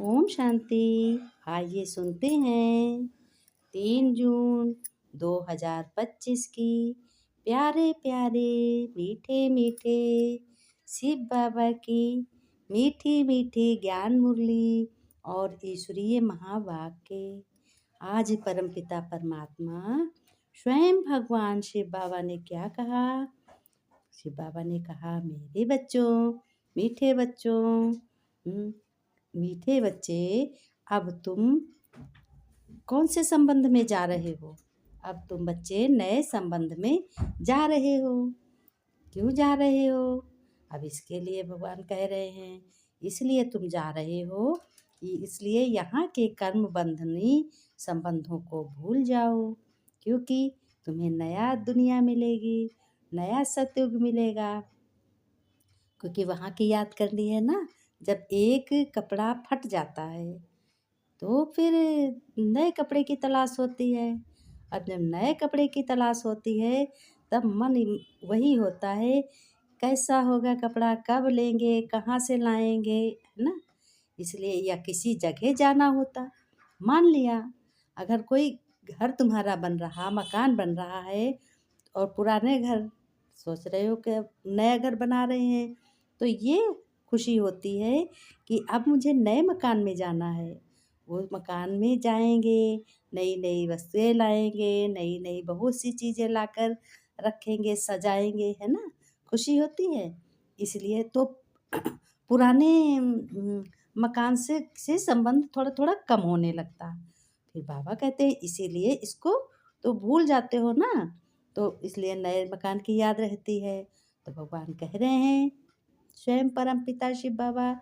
ओम शांति। आइए सुनते हैं 3 जून 2025 की प्यारे प्यारे मीठे मीठे शिव बाबा की मीठी मीठी ज्ञान मुरली और ईश्वरीय महावाक्य। आज परमपिता परमात्मा स्वयं भगवान शिव बाबा ने क्या कहा? शिव बाबा ने कहा, मेरे बच्चों, मीठे बच्चों, मीठे बच्चे, अब तुम कौन से संबंध में जा रहे हो? अब तुम बच्चे नए संबंध में जा रहे हो। क्यों जा रहे हो? अब इसके लिए भगवान कह रहे हैं, इसलिए तुम जा रहे हो कि इसलिए यहाँ के कर्म बंधनी संबंधों को भूल जाओ, क्योंकि तुम्हें नया दुनिया मिलेगी, नया सतयुग मिलेगा। क्योंकि वहाँ की याद करनी है ना, जब एक कपड़ा फट जाता है तो फिर नए कपड़े की तलाश होती है। अब जब नए कपड़े की तलाश होती है तब मन वही होता है, कैसा होगा कपड़ा, कब लेंगे, कहाँ से लाएंगे, है ना। इसलिए या किसी जगह जाना होता, मान लिया अगर कोई घर तुम्हारा बन रहा, मकान बन रहा है और पुराने घर सोच रहे हो कि नया घर बना रहे हैं, तो ये खुशी होती है कि अब मुझे नए मकान में जाना है। वो मकान में जाएंगे, नई नई वस्तुएं लाएंगे, नई नई बहुत सी चीज़ें लाकर रखेंगे, सजाएंगे, है ना, खुशी होती है। इसलिए तो पुराने मकान से संबंध थोड़ा थोड़ा कम होने लगता। फिर बाबा कहते हैं इसीलिए इसको तो भूल जाते हो ना, तो इसलिए नए मकान की याद रहती है। तो भगवान कह रहे हैं, स्वयं परम पिता शिव बाबा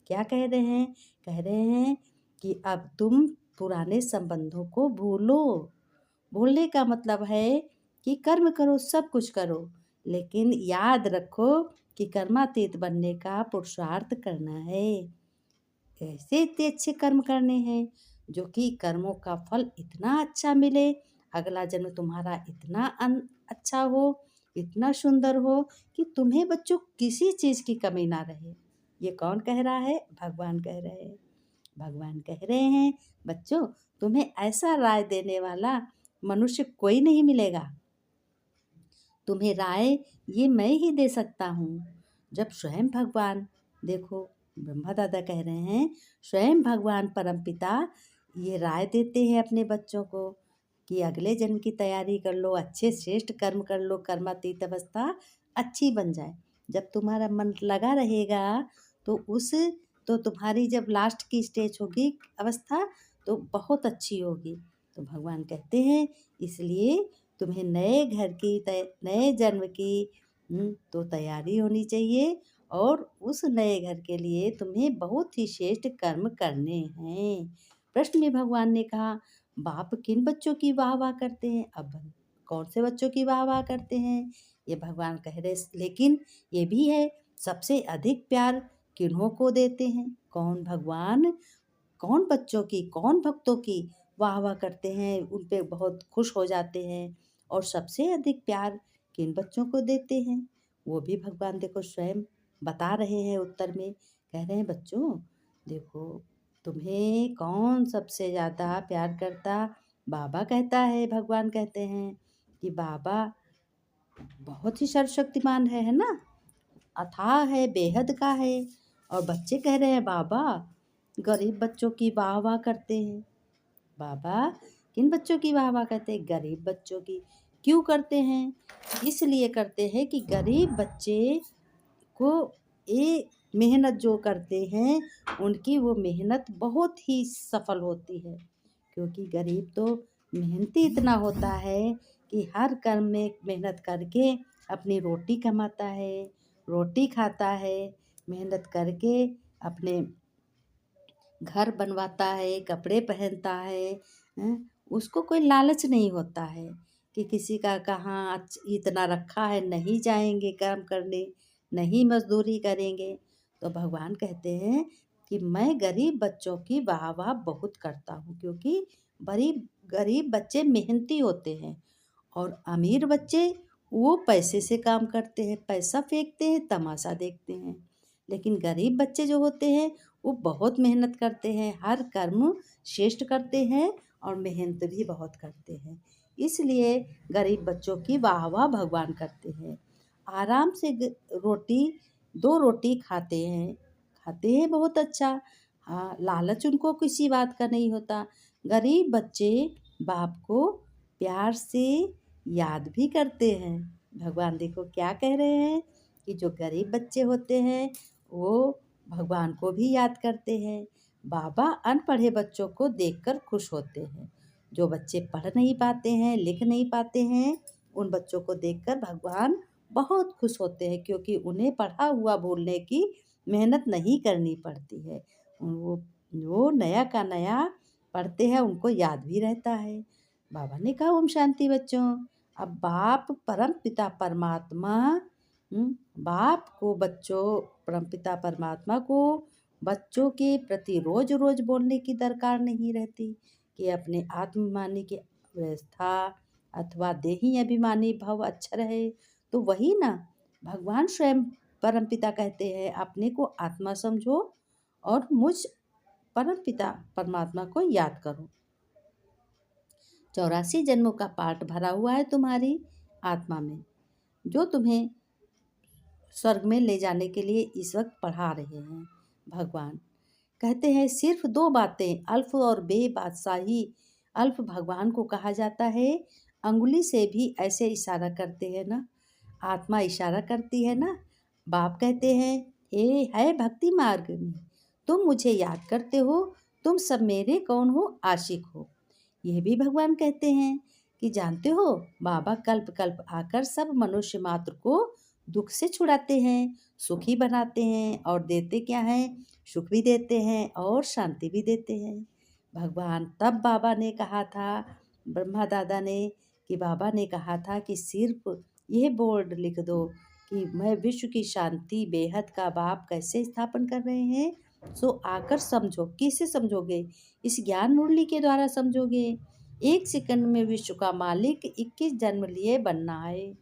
क्या कह रहे हैं? कह रहे हैं कि अब तुम पुराने संबंधों को भूलो। भूलने का मतलब है कि कर्म करो, सब कुछ करो, लेकिन याद रखो कि कर्मातीत बनने का पुरुषार्थ करना है। ऐसे इतने अच्छे कर्म करने हैं जो कि कर्मों का फल इतना अच्छा मिले, अगला जन्म तुम्हारा इतना अच्छा हो, इतना सुंदर हो कि तुम्हें बच्चों किसी चीज़ की कमी ना रहे। ये कौन कह रहा है? भगवान कह रहे हैं। भगवान कह रहे हैं, बच्चों तुम्हें ऐसा राय देने वाला मनुष्य कोई नहीं मिलेगा। तुम्हें राय ये मैं ही दे सकता हूँ। जब स्वयं भगवान, देखो ब्रह्मा दादा कह रहे हैं, स्वयं भगवान परमपिता ये राय देते हैं अपने बच्चों को कि अगले जन्म की तैयारी कर लो, अच्छे श्रेष्ठ कर्म कर लो, कर्मातीत अवस्था अच्छी बन जाए। जब तुम्हारा मन लगा रहेगा तो तुम्हारी जब लास्ट की स्टेज होगी अवस्था तो बहुत अच्छी होगी। तो भगवान कहते हैं इसलिए तुम्हें नए घर की नए जन्म की तो तैयारी होनी चाहिए, और उस नए घर के लिए तुम्हें बहुत ही श्रेष्ठ कर्म करने हैं। प्रश्न में भगवान ने कहा, बाप किन बच्चों की वाह वाह करते हैं? अब कौन से बच्चों की वाह वाह करते हैं? ये भगवान कह रहे, लेकिन ये भी है सबसे अधिक प्यार किन्हों को देते हैं? कौन भगवान कौन बच्चों की, कौन भक्तों की वाह वाह करते हैं, उन पे बहुत खुश हो जाते हैं, और सबसे अधिक प्यार किन बच्चों को देते हैं? वो भी भगवान देखो स्वयं बता रहे हैं उत्तर में। कह रहे हैं, बच्चों देखो तुम्हें कौन सबसे ज़्यादा प्यार करता? बाबा कहता है, भगवान कहते हैं कि बाबा बहुत ही सर्वशक्तिमान है ना, अथाह है, बेहद का है। और बच्चे कह रहे हैं बाबा गरीब बच्चों की वाह वाह करते हैं। बाबा किन बच्चों की वाह वाह करते हैं? गरीब बच्चों की। क्यों करते हैं? इसलिए करते हैं कि गरीब बच्चे को ये मेहनत जो करते हैं उनकी वो मेहनत बहुत ही सफल होती है। क्योंकि गरीब तो मेहनती इतना होता है कि हर कर्म में मेहनत करके अपनी रोटी कमाता है, रोटी खाता है, मेहनत करके अपने घर बनवाता है, कपड़े पहनता है, उसको कोई लालच नहीं होता है कि किसी का कहाँ इतना रखा है, नहीं जाएंगे काम करने, नहीं मजदूरी करेंगे। तो भगवान कहते हैं कि मैं गरीब बच्चों की वाह वाह बहुत करता हूँ, क्योंकि गरीब बच्चे मेहनती होते हैं, और अमीर बच्चे वो पैसे से काम करते हैं, पैसा फेंकते हैं, तमाशा देखते हैं। लेकिन गरीब बच्चे जो होते हैं वो बहुत मेहनत करते हैं, हर कर्म श्रेष्ठ करते हैं और मेहनत भी बहुत करते हैं। इसलिए गरीब बच्चों की वाह वाह भगवान करते हैं। आराम से रोटी 2 रोटी खाते हैं बहुत अच्छा। हाँ, लालच उनको किसी बात का नहीं होता। गरीब बच्चे बाप को प्यार से याद भी करते हैं। भगवान देखो क्या कह रहे हैं कि जो गरीब बच्चे होते हैं वो भगवान को भी याद करते हैं। बाबा अनपढ़े बच्चों को देखकर खुश होते हैं। जो बच्चे पढ़ नहीं पाते हैं, लिख नहीं पाते हैं, उन बच्चों को देखकर भगवान बहुत खुश होते हैं, क्योंकि उन्हें पढ़ा हुआ भूलने की मेहनत नहीं करनी पड़ती है। वो नया का नया पढ़ते हैं, उनको याद भी रहता है। बाबा ने कहा ओम शांति बच्चों। अब बाप परम पिता परमात्मा बाप को बच्चों परमपिता परमात्मा को बच्चों के प्रति रोज रोज बोलने की दरकार नहीं रहती कि अपने आत्मानी की व्यवस्था अथवा देही अभिमानी भाव अच्छा रहे। तो वही ना, भगवान स्वयं परमपिता कहते हैं अपने को आत्मा समझो और मुझ परमपिता परमात्मा को याद करो। 84 जन्मों का पाठ भरा हुआ है तुम्हारी आत्मा में, जो तुम्हें स्वर्ग में ले जाने के लिए इस वक्त पढ़ा रहे हैं। भगवान कहते हैं सिर्फ 2 बातें, अल्फ और बे बादशाही। अल्फ भगवान को कहा जाता है। अंगुली से भी ऐसे इशारा करते हैं ना, आत्मा इशारा करती है ना। बाप कहते हैं हे है भक्ति मार्ग में, तुम मुझे याद करते हो, तुम सब मेरे कौन हो, आशिक हो। यह भी भगवान कहते हैं कि जानते हो बाबा कल्प कल्प आकर सब मनुष्य मात्र को दुख से छुड़ाते हैं, सुखी बनाते हैं और देते क्या हैं, सुख भी देते हैं और शांति भी देते हैं। भगवान तब बाबा ने कहा था, ब्रह्मा दादा ने, कि बाबा ने कहा था कि सिर्फ यह बोर्ड लिख दो कि मैं विश्व की शांति बेहद का बाप कैसे स्थापन कर रहे हैं, सो आकर समझो। किससे समझोगे? इस ज्ञान मुरली के द्वारा समझोगे। 1 सेकंड में विश्व का मालिक 21 जन्म लिए बनना है,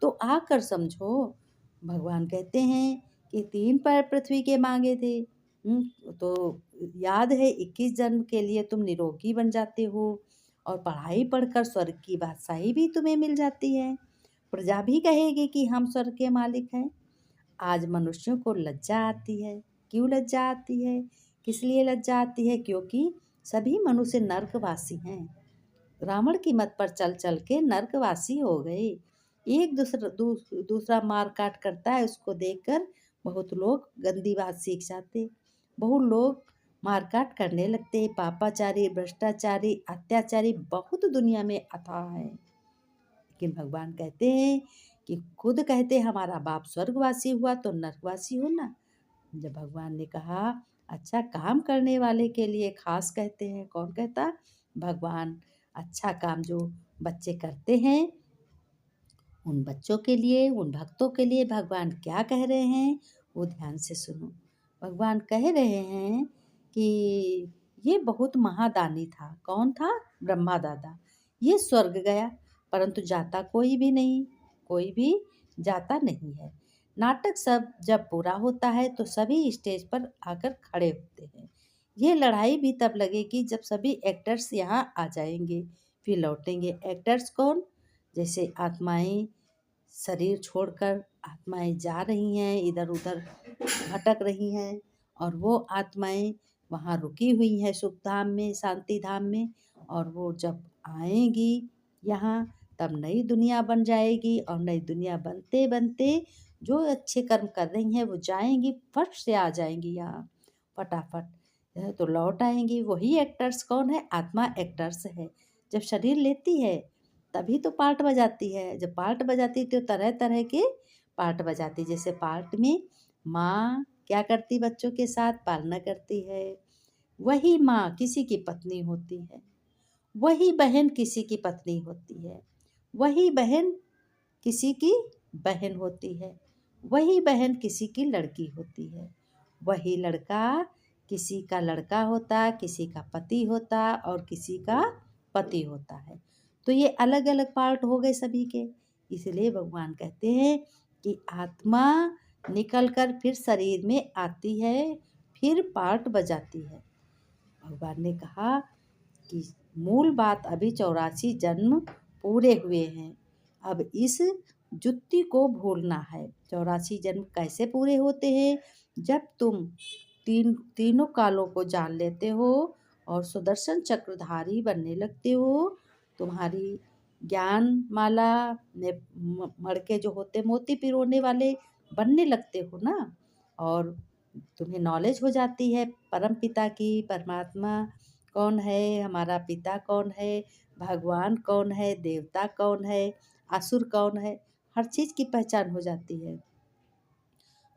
तो आकर समझो। भगवान कहते हैं कि 3 पैर पृथ्वी के मांगे थे, तो याद है 21 जन्म के लिए तुम निरोगी बन जाते हो और पढ़ाई पढ़कर स्वर्ग की बादशाही भी तुम्हें मिल जाती है। प्रजा भी कहेगी कि हम स्वर्ग के मालिक हैं। आज मनुष्यों को लज्जा आती है। क्यों लज्जा आती है? किस लिए लज्जा आती है? क्योंकि सभी मनुष्य नर्कवासी हैं। रावण की मत पर चल चल के नर्कवासी हो गए। एक दूसरा मार काट करता है, उसको देखकर बहुत लोग गंदी बात सीख जाते। बहुत लोग मारकाट करने लगते। पापाचारी, भ्रष्टाचारी, अत्याचारी बहुत दुनिया में अथाह है। लेकिन भगवान कहते हैं कि खुद कहते हमारा बाप स्वर्गवासी हुआ तो नरकवासी हो ना। जब भगवान ने कहा अच्छा काम करने वाले के लिए खास कहते हैं, कौन कहता? भगवान। अच्छा काम जो बच्चे करते हैं उन बच्चों के लिए, उन भक्तों के लिए भगवान क्या कह रहे हैं वो ध्यान से सुनो। भगवान कह रहे हैं कि ये बहुत महादानी था। कौन था? ब्रह्मा दादा। ये स्वर्ग गया परंतु जाता कोई भी नहीं, कोई भी जाता नहीं है। नाटक सब जब पूरा होता है तो सभी स्टेज पर आकर खड़े होते हैं। ये लड़ाई भी तब लगेगी जब सभी एक्टर्स यहाँ आ जाएंगे, फिर लौटेंगे। एक्टर्स कौन? जैसे आत्माएं शरीर छोड़कर आत्माएं जा रही हैं, इधर उधर भटक रही हैं, और वो आत्माएं वहाँ रुकी हुई हैं सुख धाम में, शांति धाम में, और वो जब आएंगी यहाँ तब नई दुनिया बन जाएगी। और नई दुनिया बनते बनते जो अच्छे कर्म कर रही हैं वो जाएंगी, फट से आ जाएंगी यहाँ फटाफट, तो लौट आएंगी। वही एक्टर्स कौन है? आत्मा एक्टर्स है। जब शरीर लेती है तभी तो पार्ट बजाती है। जब पार्ट बजाती तो तरह तरह के पार्ट बजाती। जैसे पार्ट में माँ क्या करती? बच्चों के साथ पालना करती है। वही माँ किसी की पत्नी होती है, वही बहन किसी की पत्नी होती है, वही बहन किसी की बहन होती है, वही बहन किसी की लड़की होती है, वही लड़का किसी का लड़का होता, किसी का पति होता और किसी का पति होता है। तो ये अलग अलग पार्ट हो गए सभी के। इसलिए भगवान कहते हैं कि आत्मा निकल कर फिर शरीर में आती है, फिर पार्ट बजाती है। भगवान ने कहा कि मूल बात अभी 84 जन्म पूरे हुए हैं, अब इस जुत्ती को भूलना है। 84 जन्म कैसे पूरे होते हैं? जब तुम तीनों कालों को जान लेते हो और सुदर्शन चक्रधारी बनने लगते हो। तुम्हारी ज्ञान माला में मड़के जो होते मोती पिरोने वाले बनने लगते हो ना, और तुम्हें नॉलेज हो जाती है परम पिता की, परमात्मा कौन है, हमारा पिता कौन है, भगवान कौन है, देवता कौन है, असुर कौन है, हर चीज़ की पहचान हो जाती है।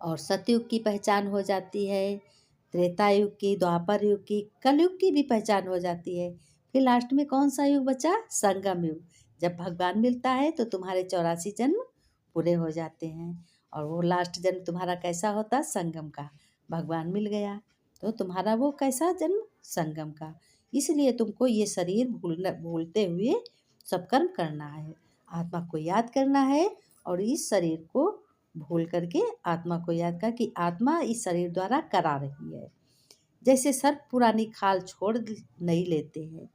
और सतयुग की पहचान हो जाती है, त्रेता युग की, द्वापर युग की, कलयुग की भी पहचान हो जाती है। फिर लास्ट में कौन सा युग बचा? संगम युग। जब भगवान मिलता है तो तुम्हारे 84 जन्म पूरे हो जाते हैं। और वो लास्ट जन्म तुम्हारा कैसा होता? संगम का। भगवान मिल गया तो तुम्हारा वो कैसा जन्म? संगम का। इसलिए तुमको ये शरीर भूलते हुए सब कर्म करना है, आत्मा को याद करना है, और इस शरीर को भूल करके आत्मा को याद कर कि आत्मा इस शरीर द्वारा करा रही है। जैसे सर्प पुरानी खाल छोड़ नहीं लेते हैं,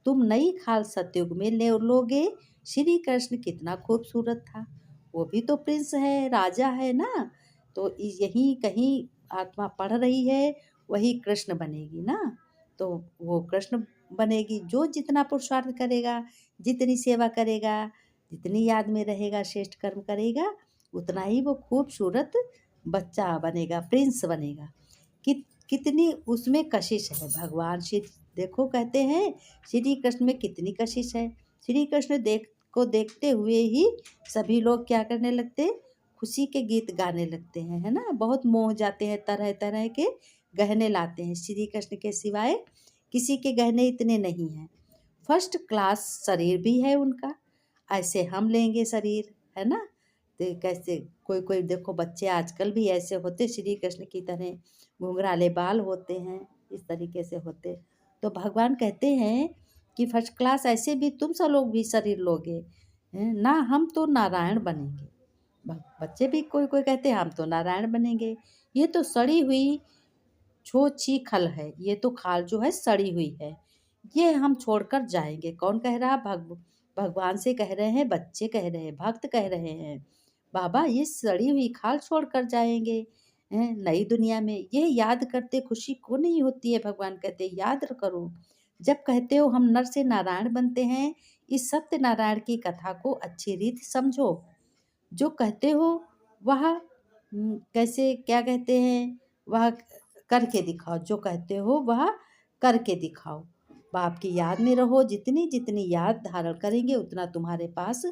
तुम नई खाल सतयुग में ले लोगे। श्री कृष्ण कितना खूबसूरत था, वो भी तो प्रिंस है, राजा है ना। तो यही कहीं आत्मा पढ़ रही है, वही कृष्ण बनेगी ना। तो वो कृष्ण बनेगी जो जितना पुरुषार्थ करेगा, जितनी सेवा करेगा, जितनी याद में रहेगा, श्रेष्ठ कर्म करेगा, उतना ही वो खूबसूरत बच्चा बनेगा, प्रिंस बनेगा। कितनी उसमें कशिश है। भगवान श्री देखो कहते हैं श्री कृष्ण में कितनी कशिश है। श्री कृष्ण देखते हुए ही सभी लोग क्या करने लगते? खुशी के गीत गाने लगते हैं, है ना। बहुत मोह जाते हैं, तरह तरह के गहने लाते हैं। श्री कृष्ण के सिवाय किसी के गहने इतने नहीं हैं। फर्स्ट क्लास शरीर भी है उनका, ऐसे हम लेंगे शरीर, है ना। तो कैसे कोई कोई देखो बच्चे आजकल भी ऐसे होते श्री कृष्ण की तरह, घुंघराले बाल होते हैं, इस तरीके से होते। तो भगवान कहते हैं कि फर्स्ट क्लास ऐसे भी तुम सब लोग भी शरीर लोगे, ना हम तो नारायण बनेंगे। बच्चे भी कोई कोई कहते हैं हम तो नारायण बनेंगे। ये तो सड़ी हुई छोची खल है, ये तो खाल जो है सड़ी हुई है, ये हम छोड़कर जाएंगे। कौन कह रहा? भगवान से कह रहे हैं, बच्चे कह रहे हैं, भक्त कह रहे हैं, बाबा ये सड़ी हुई खाल छोड़कर जाएंगे नई दुनिया में। ये याद करते खुशी को नहीं होती है। भगवान कहते याद करो। जब कहते हो हम नर से नारायण बनते हैं, इस सत्य नारायण की कथा को अच्छी रीत समझो। जो कहते हो वह कैसे क्या कहते हैं, वह करके दिखाओ। जो कहते हो वह करके दिखाओ। बाप की याद में रहो। जितनी जितनी याद धारण करेंगे उतना तुम्हारे पास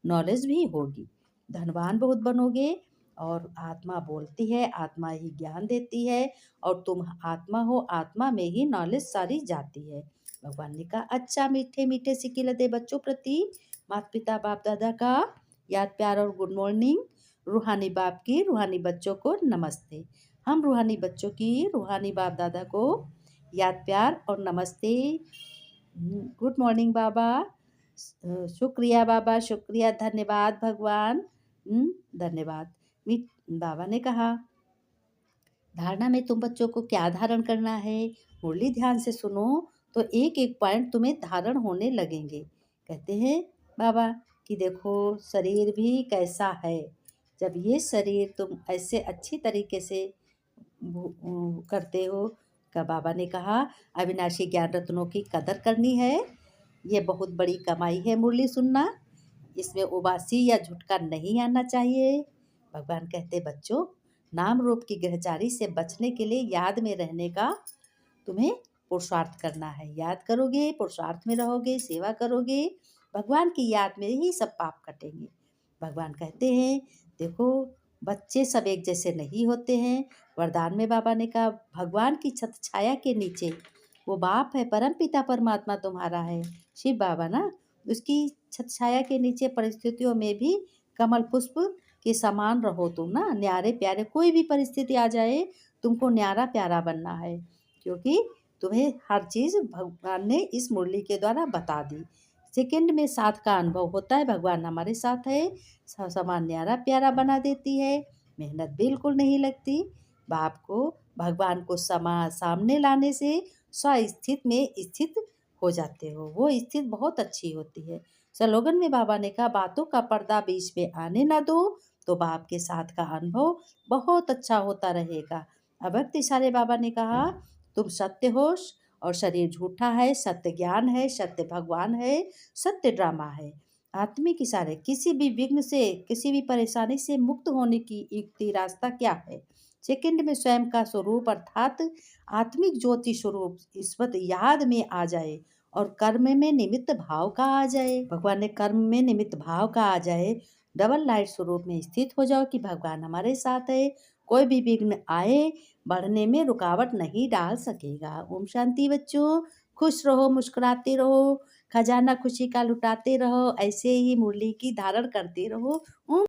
नॉलेज भी होगी, धनवान बहुत बनोगे। और आत्मा बोलती है, आत्मा ही ज्ञान देती है, और तुम आत्मा हो, आत्मा में ही नॉलेज सारी जाती है। भगवान ने कहा अच्छा मीठे मीठे सिक्के लदे बच्चों प्रति माता पिता बाप दादा का याद प्यार और गुड मॉर्निंग। रूहानी बाप की रूहानी बच्चों को नमस्ते। हम रूहानी बच्चों की रूहानी बाप दादा को याद प्यार और नमस्ते। गुड मॉर्निंग बाबा, शुक्रिया बाबा, शुक्रिया, धन्यवाद भगवान, धन्यवाद। बाबा ने कहा धारणा में तुम बच्चों को क्या धारण करना है, मुरली ध्यान से सुनो तो एक एक पॉइंट तुम्हें धारण होने लगेंगे। कहते हैं बाबा कि देखो शरीर भी कैसा है। जब ये शरीर तुम ऐसे अच्छी तरीके से करते हो, का बाबा ने कहा अविनाशी ज्ञान रत्नों की कदर करनी है। ये बहुत बड़ी कमाई है मुरली सुनना, इसमें उबासी या झुटका नहीं आना चाहिए। भगवान कहते बच्चों नाम रूप की ग्रहचारी से बचने के लिए याद में रहने का तुम्हें पुरुषार्थ करना है। याद करोगे, पुरुषार्थ में रहोगे, सेवा करोगे, भगवान की याद में ही सब पाप कटेंगे। भगवान कहते हैं देखो बच्चे सब एक जैसे नहीं होते हैं। वरदान में बाबा ने कहा भगवान की छत्र छाया के नीचे वो बाप है, परम पिता परमात्मा तुम्हारा है शिव बाबा ना, उसकी छत्र छाया के नीचे परिस्थितियों में भी कमल पुष्प के समान रहो तुम ना, न्यारे प्यारे। कोई भी परिस्थिति आ जाए तुमको न्यारा प्यारा बनना है, क्योंकि तुम्हें हर चीज़ भगवान ने इस मुरली के द्वारा बता दी। सेकंड में साथ का अनुभव होता है, भगवान हमारे साथ है, समान न्यारा प्यारा बना देती है, मेहनत बिल्कुल नहीं लगती। बाप को भगवान को सामने लाने से स्वस्थित में स्थित हो जाते हो। वो स्थिति बहुत अच्छी होती है। स्लोगन में बाबा ने कहा, बातों का पर्दा बीच में आने ना दो, तो बाप के साथ का अनुभव बहुत अच्छा होता रहेगा। अभक्त इशारे बाबा ने कहा, तुम सत्य हो और शरीर झूठा है, सत्य ज्ञान है, सत्य भगवान है, सत्य ड्रामा है। आत्मिक इशारे, किसी भी विघ्न से, किसी भी परेशानी से मुक्त होने की युक्ति रास्ता क्या है? सेकंड में स्वयं का स्वरूप अर्थात आत्मिक ज्योति स्वरूप इस वक्त याद में आ जाए और कर्म में निमित्त भाव का आ जाए। भगवान ने कर्म में निमित्त भाव का आ जाए, डबल लाइट स्वरूप में स्थित हो जाओ कि भगवान हमारे साथ है, कोई भी विघ्न आए बढ़ने में रुकावट नहीं डाल सकेगा। ओम शांति बच्चों, खुश रहो, मुस्कुराते रहो, खजाना खुशी का लुटाते रहो, ऐसे ही मुरली की धारण करते रहो। ओम